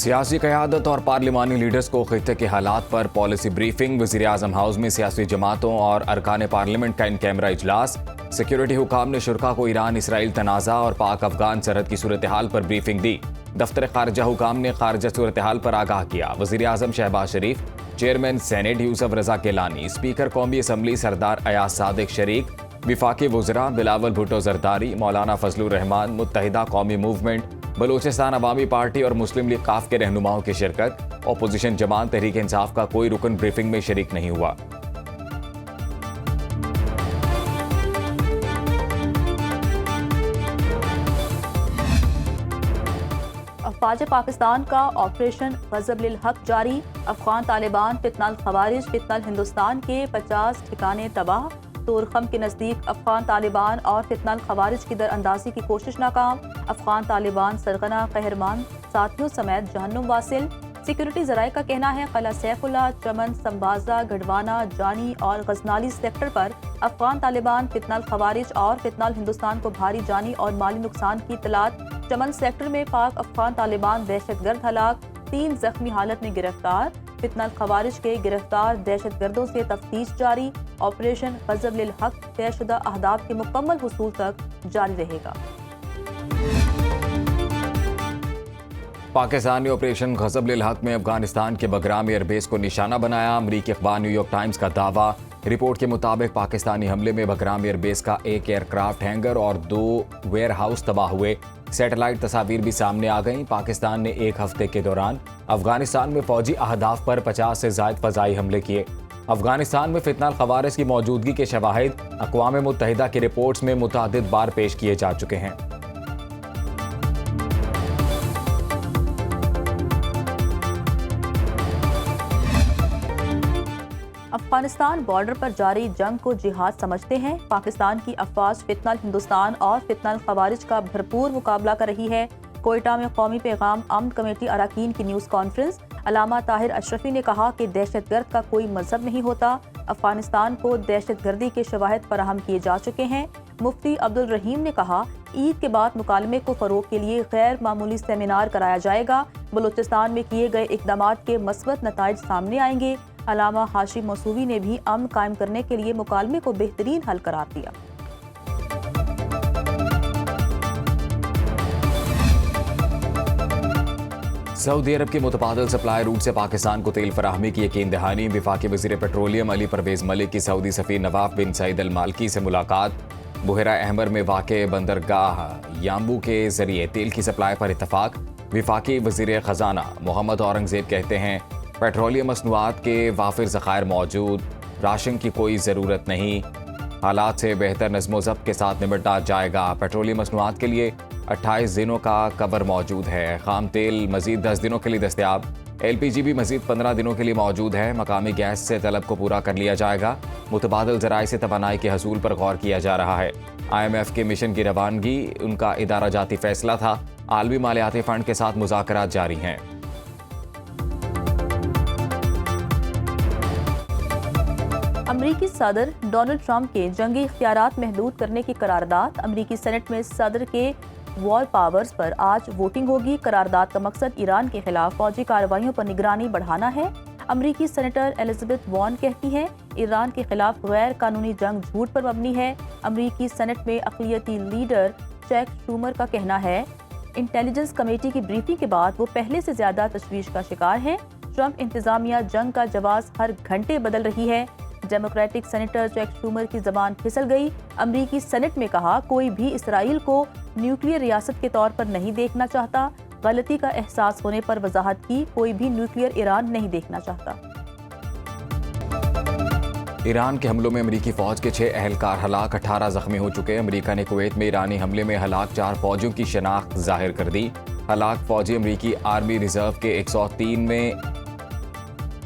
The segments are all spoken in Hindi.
सियासी क़यादत और पार्लिमानी लीडर्स को खित्ते के हालात पर पॉलिसी ब्रीफिंग। वज़ीर-ए-आज़म हाउस में सियासी जमातों और अरकान पार्लियामेंट का इन कैमरा इजलास। सिक्योरिटी हुकाम ने शुरा को ईरान इसराइल तनाज़ा और पाक अफगान सरहद की सूरत हाल पर ब्रीफिंग दी। दफ्तर खारजा हुकाम ने खारजा सूरत हाल पर आगाह किया। वज़ीर-ए-आज़म शहबाज शरीफ, चेयरमैन सेनेट यूसुफ रज़ा गिलानी, स्पीकर कौमी असम्बली सरदार अयाज सादिक शरीक, विफाकी वज़रा बिलावल भुट्टो जरदारी, मौलाना फजलुर रहमान, मुत्तहिदा कौमी मूवमेंट, बलूचिस्तान अवामी पार्टी और मुस्लिम लीग काफ के रहनुमाओं की शिरकत। अपोजिशन जमात तहरीक इंसाफ का कोई रुकन ब्रीफिंग में शरीक नहीं हुआ। अफवाज पाकिस्तान का ऑपरेशन गज़ब लिल हक जारी। अफगान तालिबान फितनल खवारिज फितनल हिंदुस्तान के 50 ठिकाने तबाह। तोरखम के नज़दीक अफगान तालिबान और फितनल खवारिज की दरअंदाजी की कोशिश नाकाम। अफगान तालिबान सरगना कहरमान साथियों समेत जहन्नुम वासिल। सिक्योरिटी ज़राए का कहना है कला सैफुल्ला, चमन, संबाजा, गढ़वाना, जानी और गजनाली सेक्टर पर अफगान तालिबान फितनल खवारिज और फितनल हिंदुस्तान को भारी जानी और माली नुकसान की इतलात। चमन सेक्टर में पाक अफगान तालिबान दहशतगर्द हलाक, 3 जख्मी हालत में गिरफ्तार। फितनल खवारिज के गिरफ्तार दहशतगर्दों से तफ्तीश जारी। ऑपरेशन गज़ब लिल हक तयशुदा अहदाफ के मुकम्मल हुसूल तक जारी रहेगा। पाकिस्तान ने ऑपरेशन गज़ब लिल हक में अफगानिस्तान के बगराम एयरबेस को निशाना बनाया। अमरीकी अखबार न्यूयॉर्क टाइम्स का दावा। रिपोर्ट के मुताबिक पाकिस्तानी हमले में बगराम एयरबेस का एक एयरक्राफ्ट हैंगर और 2 वेयर हाउस तबाह हुए। सैटेलाइट तस्वीर भी सामने आ गई। पाकिस्तान ने एक हफ्ते के दौरान अफगानिस्तान में फौजी अहदाफ पर 50 से ज़ायद फ़ज़ाई हमले किए। अफगानिस्तान में फितनल खवारिज की मौजूदगी के शवाहिद अक़वाम मुत्तहिदा की रिपोर्ट्स में मुतअद्दिद बार पेश किए जा चुके हैं। अफगानिस्तान बॉर्डर पर जारी जंग को जिहाद समझते हैं। पाकिस्तान की अफवाज फितनल हिंदुस्तान और फितनल खवारिज का भरपूर मुकाबला कर रही है। कोयटा में कौमी पैगाम अमन कमेटी अरकान की न्यूज़ कॉन्फ्रेंस। अलामा ताहिर अशरफी ने कहा कि दहशतगर्द का कोई मजहब नहीं होता। अफगानिस्तान को दहशतगर्दी के शवाहिद फराहम किए जा चुके हैं। मुफ्ती अब्दुल रहीम ने कहा ईद के बाद मुकालमे को फ़रोग के लिए गैर मामूली सेमिनार कराया जाएगा। बलूचिस्तान में किए गए इक़दामात के मस्बत नताइज सामने आएंगे। अलामा हाशिम मौसूवी ने भी अमन कायम करने के लिए मुकालमे को बेहतरीन हल करार दिया। सऊदी अरब के मुतबादिल सप्लाई रूट से पाकिस्तान को तेल फराहमी की यकीन दहानी। वफाकी वज़ीर पेट्रोलियम अली परवेज़ मलिक की सऊदी सफ़ीर नवाफ बिन सईद अल मालकी से मुलाकात। बुहरा अहमर में वाक़े बंदरगाह याम्बू के जरिए तेल की सप्लाई पर इत्तफाक। वफाकी वज़ीर ख़जाना मोहम्मद औरंगज़ेब कहते हैं पेट्रोलियम मसनूआत के वाफिर ज़खायर मौजूद, राशन की कोई ज़रूरत नहीं। हालात से बेहतर नज़्मो ज़ब्त के साथ निपटा जाएगा। पेट्रोलियम मसनूआत के लिए 28 दिनों का कवर मौजूद है। खाम तेल मज़ीद 10 दिनों के लिए दस्तयाब। LPG भी मज़ीद 15 दिनों के लिए मौजूद है। मकामी गैस से तलब को पूरा कर लिया जाएगा। मुतबादिल ज़राए से तवानाई के हसूल पर गौर किया जा रहा है। IMF के मिशन की रवानगी उनका इदारा जाती फैसला था। आलमी मालियाती फ़ंड के साथ मुज़ाकरात जारी हैं। अमरीकी सदर डोनाल्ड ट्रंप के जंगी इख्तियारात महदूद करने की करारदाद। अमरीकी सेनेट में सदर के वॉर पावर्स पर आज वोटिंग होगी। करारदाद का मकसद ईरान के खिलाफ फौजी कार्रवाइयों पर निगरानी बढ़ाना है। अमरीकी सेनेटर एलिजाबेथ वॉर्न कहती हैं ईरान के खिलाफ गैर कानूनी जंग झूठ पर मबनी है। अमरीकी सेनेट में अक़लियती लीडर चैक शूमर का कहना है इंटेलिजेंस कमेटी की ब्रीफिंग के बाद वो पहले से ज्यादा तशवीश का शिकार हैं। ट्रंप इंतजामिया जंग का जवाब हर घंटे बदल रही है। डेमोक्रेटिक सेनेटर चैक शूमर की जबान फिसल गई। अमरीकी सेनेट में कहा कोई भी इसराइल को न्यूक्लियर रियासत के तौर पर नहीं देखना चाहता। गलती का एहसास होने पर वजाहत की कोई भी न्यूक्लियर ईरान नहीं देखना चाहता। ईरान के हमलों में अमरीकी फौज के 6 अहलकार हलाक, 18 जख्मी हो चुके। अमरीका ने कुवैत में ईरानी हमले में हलाक 4 फौजियों की शनाख्त जाहिर कर दी। हलाक फौजी अमरीकी आर्मी रिजर्व के 103 में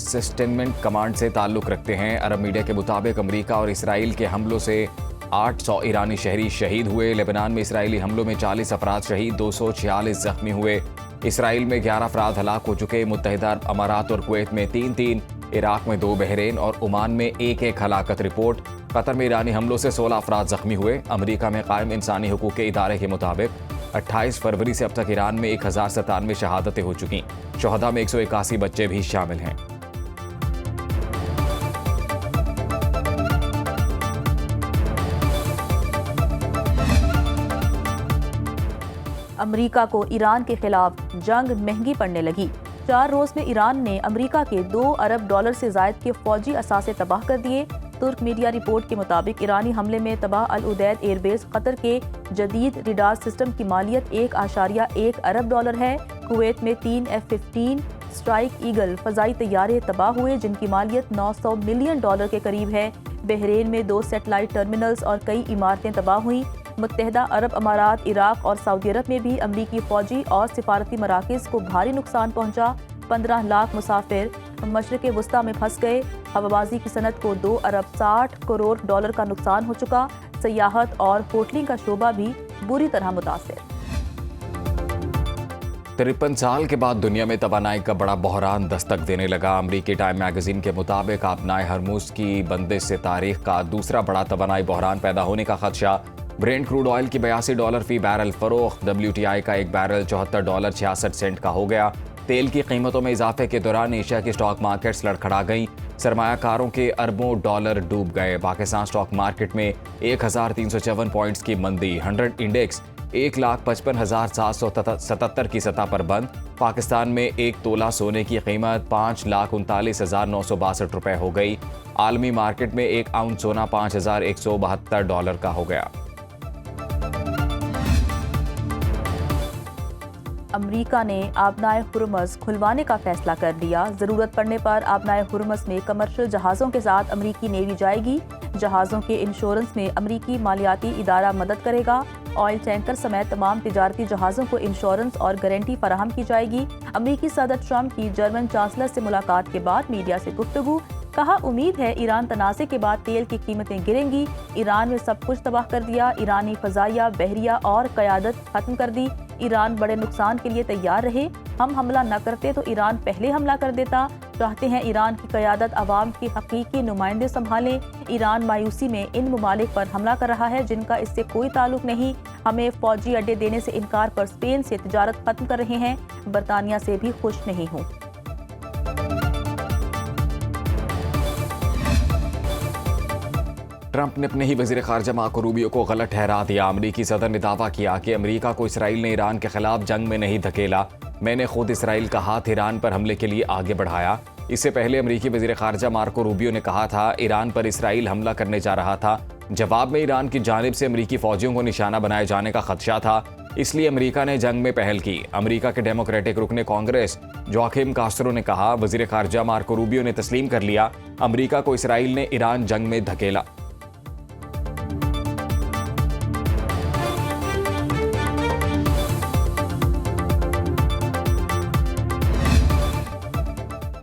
सस्टेनमेंट कमांड से ताल्लुक़ रखते हैं। अरब मीडिया के मुताबिक अमरीका और इसराइल के हमलों से 800 ईरानी शहरी शहीद हुए। लेबनान में इसराइली हमलों में 40 अफराद शहीद, 246 जख्मी हुए। इसराइल में 11 अफराद हलाक हो चुके। मुत्तहिदा अमारात और कुवैत में 3-3, इराक में 2, बहरीन और ओमान में 1-1 हलाकत रिपोर्ट। कतर में ईरानी हमलों से 16 अफराद जख्मी हुए। अमरीका में कायम इंसानी हकूक़ के इदारे के मुताबिक 28 फरवरी से अब तक ईरान में 1097 शहादतें हो चुकी। शहदा में 181 बच्चे भी शामिल हैं। अमेरिका को ईरान के खिलाफ जंग महंगी पड़ने लगी। 4 रोज में ईरान ने अमेरिका के $2 अरब से जायद के फौजी असासे तबाह कर दिए। तुर्क मीडिया रिपोर्ट के मुताबिक ईरानी हमले में तबाह अल उदैद एयरबेस कतर के जदीद रिडार सिस्टम की मालियत $1.1 अरब है। कुवैत में 3 F-15 स्ट्राइक ईगल फजाई तैयारे तबाह हुए जिनकी मालियत $900 मिलियन के करीब है। बहरीन में 2 सैटेलाइट टर्मिनल्स और कई इमारतें तबाह हुई। मुत्तहदा अरब अमारात, इराक और सऊदी अरब में भी अमरीकी फौजी और सिफारती मराकज़ को भारी नुकसान पहुंचा। 15 लाख मुसाफिर मशरिक़ वस्ता में फंस गए। हवाबाजी की सनत को $2 अरब 60 करोड़ का नुकसान हो चुका। सयाहत और होटलिंग का शोबा भी बुरी तरह मुतासिर। 53 साल के बाद दुनिया में तवानाई का बड़ा बहरान दस्तक देने लगा। अमरीकी टाइम मैगजीन के मुताबिक आबनाए हरमुज की बंदिश से तारीख का दूसरा बड़ा तवानाई बहरान पैदा होने का खदशा। ब्रेंट क्रूड ऑयल की $82 फी बैरल फरोख्त, WTI का एक बैरल $74.66 का हो गया। तेल की कीमतों में इजाफे के दौरान एशिया की स्टॉक मार्केट्स लड़खड़ा गईं। सरमायाकारों के अरबों डॉलर डूब गए। पाकिस्तान स्टॉक मार्केट में 1354 पॉइंट्स की मंदी। 100 इंडेक्स 1,55,777 की सतह पर बंद। पाकिस्तान में 1 तोला सोने की कीमत $5,39,962 हो गई। आलमी मार्केट में 1 आउंस सोना $5,172 का हो गया। अमेरिका ने आबनाए हुर्मस खुलवाने का फैसला कर लिया। ज़रूरत पड़ने पर आबनाए हुर्मस में कमर्शियल जहाज़ों के साथ अमरीकी नेवी जाएगी। जहाज़ों के इंश्योरेंस में अमरीकी मालियाती इदारा मदद करेगा। ऑयल टैंकर समेत तमाम तिजारती जहाज़ों को इंश्योरेंस और गारंटी फराहम की जाएगी। अमरीकी सदर ट्रंप की जर्मन चांसलर से मुलाकात के बाद मीडिया से गुफ्तगू। कहा, उम्मीद है ईरान तनाज़े के बाद तेल की कीमतें गिरेंगी। ईरान में सब कुछ तबाह कर दिया। ईरानी फ़ज़ाइया, बहरिया और क़यादत ख़त्म कर दी। ईरान बड़े नुकसान के लिए तैयार रहे। हम हमला न करते तो ईरान पहले हमला कर देता। चाहते हैं ईरान की क़यादत अवाम की हकीकी नुमाइंदे संभालें। ईरान मायूसी में इन ममालिक पर हमला कर रहा है जिनका इससे कोई ताल्लुक नहीं। हमें फ़ौजी अड्डे देने से इनकार पर स्पेन से तिजारत ख़त्म कर रहे हैं। बरतानिया से भी खुश नहीं हूँ। ट्रंप ने अपने ही वज़ीर ख़ारजा मार्को रूबियो को गलत ठहरा दिया। अमरीकी सदर ने दावा किया कि अमरीका को इसराइल ने ईरान के खिलाफ जंग में नहीं धकेला। मैंने खुद इसराइल का हाथ ईरान पर हमले के लिए आगे बढ़ाया। इससे पहले अमरीकी वज़ीर ख़ारजा मार्को रूबियो ने कहा था ईरान पर इसराइल हमला करने जा रहा था। जवाब में ईरान की जानिब से अमरीकी फ़ौजियों को निशाना बनाए जाने का खदशा था, इसलिए अमरीका ने जंग में पहल की। अमरीका के डेमोक्रेटिक रुकने कांग्रेस जोआकिम कास्त्रो ने कहा, वज़ीर ख़ारजा मार्को रूबियो ने तस्लीम कर लिया अमरीका को इसराइल ने ईरान जंग में धकेला।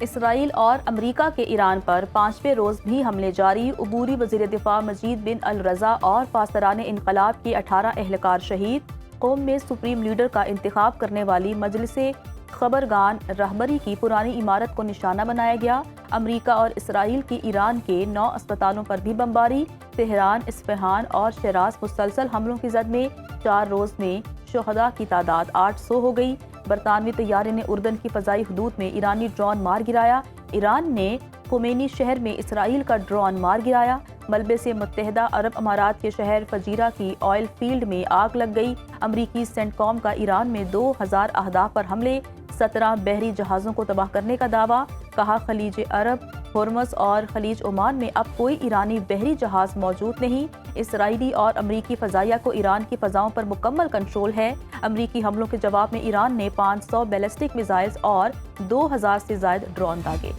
इसराइल और अमेरिका के ईरान पर 5वें रोज भी हमले जारी। उबूरी वज़ीर दिफा मजीद बिन अल रज़ा और पासरान इनकलाब के 18 एहलकार शहीद। कौम में सुप्रीम लीडर का इंतखाब करने वाली मजलिसे खबरगान रहबरी की पुरानी इमारत को निशाना बनाया गया। अमेरिका और इसराइल की ईरान के 9 अस्पतालों पर भी बमबारी। तेहरान, इस्फहान और शिराज मुसलसल हमलों की जद में 4 रोज में शुहदा की तादाद 800 हो गई। बरतानवी तैयारे ने उर्दन की फ़ज़ाई हदूद में ईरानी ड्रोन मार गिराया। ईरान ने खोमेनी शहर में इसराइल का ड्रोन मार गिराया। मलबे से मुत्तहदा अरब अमारात के शहर फजीरा की ऑयल फील्ड में आग लग गई। अमरीकी सेंटकॉम का ईरान में 2000 अहदाफ पर हमले। 17 बहरी जहाज़ों को तबाह करने का दावा। कहा, खलीज अरब, हुर्मस और खलीज ओमान में अब कोई ईरानी बहरी जहाज़ मौजूद नहीं। इसराइली और अमरीकी फ़ज़ाइया को ईरान की फ़ज़ाओं पर मुकम्मल कंट्रोल है। अमरीकी हमलों के जवाब में ईरान ने 500 बैलिस्टिक मिसाइल्स और 2000 से ज़ायद ड्रोन दागे।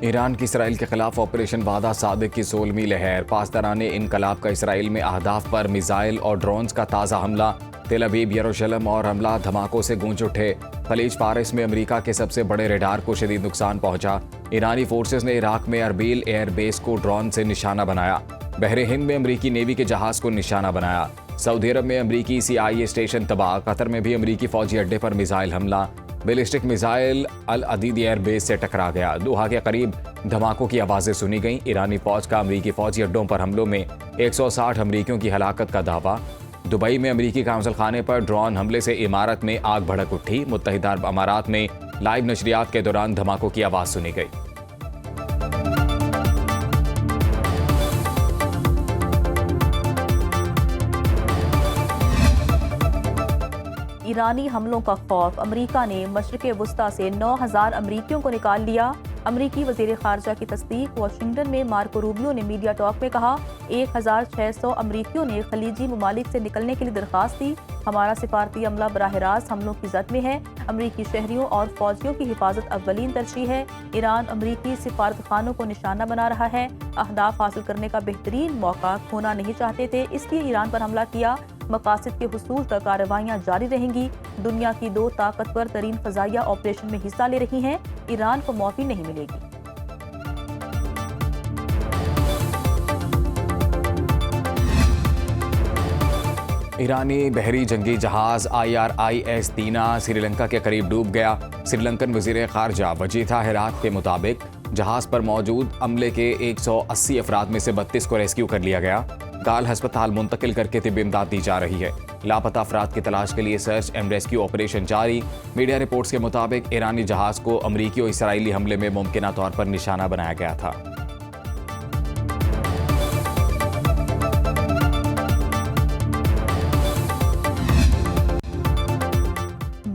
ईरान की इसराइल के खिलाफ ऑपरेशन वादा सादिक की 16वीं लहर। पासदारान इनकलाब का इसराइल में अहदाफ पर मिसाइल और ड्रोन्स का ताज़ा हमला। तेल अवीव, यरूशलेम और हमला धमाकों से गूंज उठे। खलीज फारिस में अमेरिका के सबसे बड़े रेडार को शदीद नुकसान पहुंचा। ईरानी फोर्सेस ने इराक में अरबील एयर बेस को ड्रोन से निशाना बनाया। बहरे हिंद में अमरीकी नेवी के जहाज को निशाना बनाया। सऊदी अरब में अमरीकी CIA स्टेशन तबाह। कतर में भी अमरीकी फौजी अड्डे पर मिसाइल हमला। बैलिस्टिक मिसाइल अल अदीद एयर बेस से टकरा गया। दोहा के करीब धमाकों की आवाज़ें सुनी गईं। ईरानी फौज का अमरीकी फौजी अड्डों पर हमलों में 160 अमरीकियों की हलाकत का दावा। दुबई में अमेरिकी काउंसिल खाने पर ड्रोन हमले से इमारत में आग भड़क उठी। मुत्तहिदा अरब अमारात में लाइव नशरियात के दौरान धमाकों की आवाज सुनी गई। ईरानी हमलों का खौफ, अमेरिका ने मशरिक़ वुस्ता से 9,000 अमरीकियों को निकाल लिया। अमरीकी वज़ीर ख़ारजा की तस्दीक। वाशिंगटन में मार्को रूबियो ने मीडिया टॉक में कहा, 1,600 अमरीकियों ने खलीजी ममालिक से निकलने के लिए दरख्वास्त दी। हमारा सिफारती अमला बराह रास्त हमलों की जद में है। अमरीकी शहरियों और फौजियों की हिफाजत अव्वलीन तरजीह है। ईरान अमरीकी सिफारत खानों को निशाना बना रहा है। अहदाफ हासिल करने का बेहतरीन मौका खोना नहीं चाहते थे, इसलिए ईरान पर हमला किया। मकासद के हुसूल तक कार्रवाइयाँ जारी रहेंगी। दुनिया की 2 ताकतवर तरीन फ़ज़ाइया ऑपरेशन में हिस्सा ले रही हैं। ईरान को माफ़ी नहीं मिलेगी। ईरानी बहरी जंगी जहाज IRIS दीना श्रीलंका के करीब डूब गया। श्रीलंकन वज़ीर ख़ारजा वजीथा हेरात के मुताबिक जहाज पर मौजूद अमले के 180 अफराद में से 32 को रेस्क्यू कर लिया गया। गाल हस्पताल मुंतकिल करके तिब्बी इमदाद दी जा रही है। लापता अफराद की तलाश के लिए सर्च एंड रेस्क्यू ऑपरेशन जारी। मीडिया रिपोर्ट्स के मुताबिक ईरानी जहाज को अमरीकी और इसराइली हमले में मुमकिना तौर पर निशाना बनाया गया था।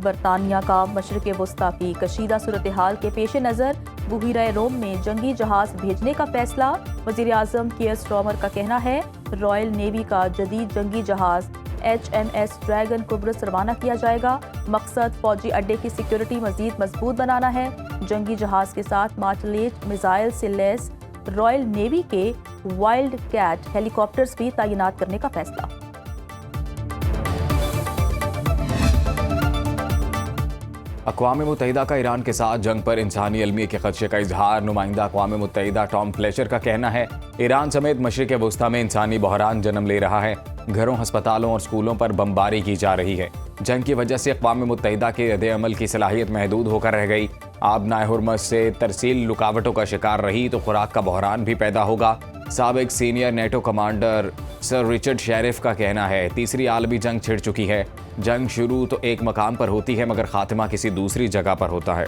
बरतानिया का मशरिक़ वुस्ता की कशीदा सूरत हाल के पेश नज़र बुहीरा रोम में जंगी जहाज भेजने का फैसला। वज़ीर आज़म कियर स्टार्मर का कहना है, रॉयल नेवी का जदीद जंगी जहाज HMS ड्रैगन कुब्रस रवाना किया जाएगा। मकसद फौजी अड्डे की सिक्योरिटी मजीद मजबूत बनाना है। जंगी जहाज के साथ मार्टलेज मिसाइल से लैस रॉयल नेवी के वाइल्ड कैट हेलीकॉप्टर्स भी तैनात करने का फैसला। अक़वाम मुत्तहिदा का ईरान के साथ जंग पर इंसानी अलमियत के खदशे का इजहार। नुमाइंदा अक़वाम मुत्तहिदा टॉम फ्लेचर का कहना है, ईरान समेत मशरिक़ वुस्ता में इंसानी बहरान जन्म ले रहा है। घरों, अस्पतालों और स्कूलों पर बमबारी की जा रही है। जंग की वजह से अक़वाम मुत्तहिदा के रद्द अमल की सलाहियत महदूद होकर रह गई। आबनाए हुर्मज़ से तरसील रुकावटों का शिकार रही तो खुराक का बहरान भी पैदा होगा। साबिक senior NATO commander sir Richard sheriff का कहना है, तीसरी आलमी जंग छिड़ चुकी है। जंग शुरू तो एक मकाम पर होती है मगर खात्मा किसी दूसरी जगह पर होता है।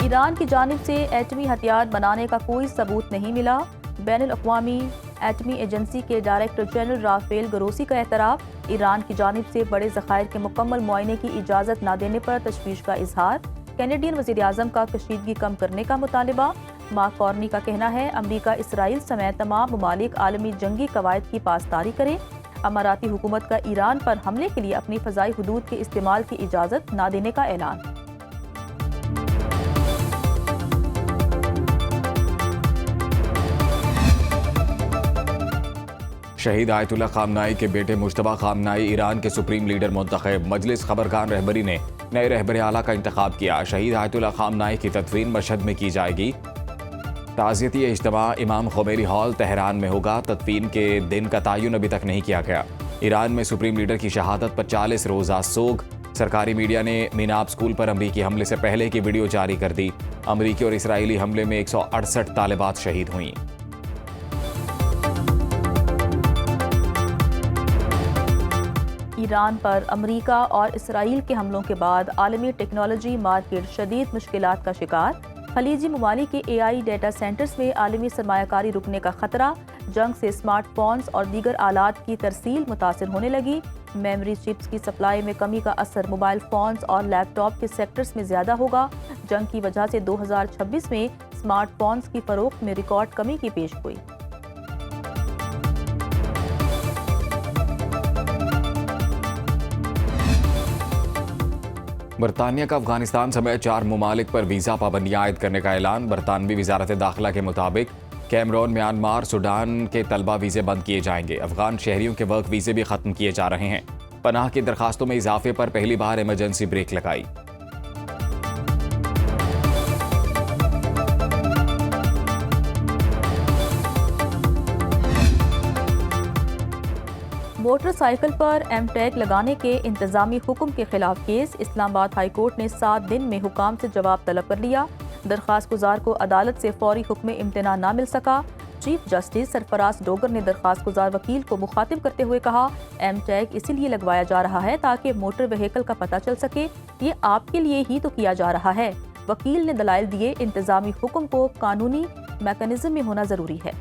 ईरान की जानिब से एटमी हथियार बनाने का कोई सबूत नहीं मिला। बैनुल-अक़वामी एटमी एजेंसी के डायरेक्टर जनरल राफेल ग्रोसी का एतराफ़। ईरान की जानिब से बड़े ज़खायर के मुकम्मल मुआयने की इजाज़त न देने पर तशवीश का इजहार। कैनेडियन वज़ीर आज़म का कशीदगी कम करने का मुतालिबा। मार्क कॉर्नी का कहना है, अमरीका इसराइल समेत तमाम ममालिक आलमी जंगी कवायद की पासदारी करें। अमाराती हुकूमत का ईरान पर हमले के लिए अपनी फ़ज़ाई हुदूद के इस्तेमाल की इजाज़त न देने का ऐलान। शहीद आयतुल्लाह खामनाई के बेटे मुश्तबा खामनाई ईरान के सुप्रीम लीडर मुंतखब। मजलिस खबरगान रहबरी ने नए रहबर आला का इंतखाब किया। शहीद आयतुल्लाह खामनाई की तदफीन मशहद में की जाएगी। ताज़ियती इज्तिमा इमाम खुमैनी हॉल तेहरान में होगा। तदफीन के दिन का तयन अभी तक नहीं किया गया। ईरान में सुप्रीम लीडर की शहादत पर 40 रोज़ा सोग। सरकारी मीडिया ने मीनाब स्कूल पर अमरीकी हमले से पहले की वीडियो जारी कर दी। अमरीकी और इसराइली हमले में 168 तालिबात शहीद हुई। ईरान पर अमरीका और इसराइल के हमलों के बाद आलमी टेक्नोलॉजी मार्केट शदीद मुश्किलात का शिकार। खलीजी ममालिक के AI डेटा सेंटर्स में आलमी सरमायाकारी रुकने का खतरा। जंग से स्मार्टफोन्स और दीगर आलात की तरसील मुतासिर होने लगी। मेमोरी चिप्स की सप्लाई में कमी का असर मोबाइल फ़ोन्स और लैपटॉप के सेक्टर्स में ज़्यादा होगा। जंग की वजह से 2026 में स्मार्टफोन्स की फ़रोख्त में रिकॉर्ड कमी की पेश गोई। बरतानिया का अफगानिस्तान समेत 4 ममालिक पर वीज़ा पाबंदियाँ आयद करने का ऐलान। बरतानवी वजारत दाखिला के मुताबिक कैमरून, म्यांमार, सूडान के तलबा वीज़े बंद किए जाएंगे। अफगान शहरियों के वर्क वीज़े भी ख़त्म किए जा रहे हैं। पनाह की दरखास्तों में इजाफे पर पहली बार इमरजेंसी ब्रेक लगाई। मोटरसाइकिल पर M-टैग लगाने के इंतजामी हुक्म के खिलाफ केस। इस्लामाबाद हाई कोर्ट ने 7 दिन में हुकाम से जवाब तलब कर लिया। दरख्वास्त गुजार को अदालत से फौरी हुक्म इम्तना ना मिल सका। चीफ जस्टिस सरफराज डोगर ने दरख्वास्त गुजार वकील को मुखातिब करते हुए कहा, एम टैग इसीलिए लगवाया जा रहा है ताकि मोटर व्हीकल का पता चल सके, ये आपके लिए ही तो किया जा रहा है। वकील ने दलाइल दिए, इंतजामी हुक्म को कानूनी मैकेनिज्म में होना जरूरी है।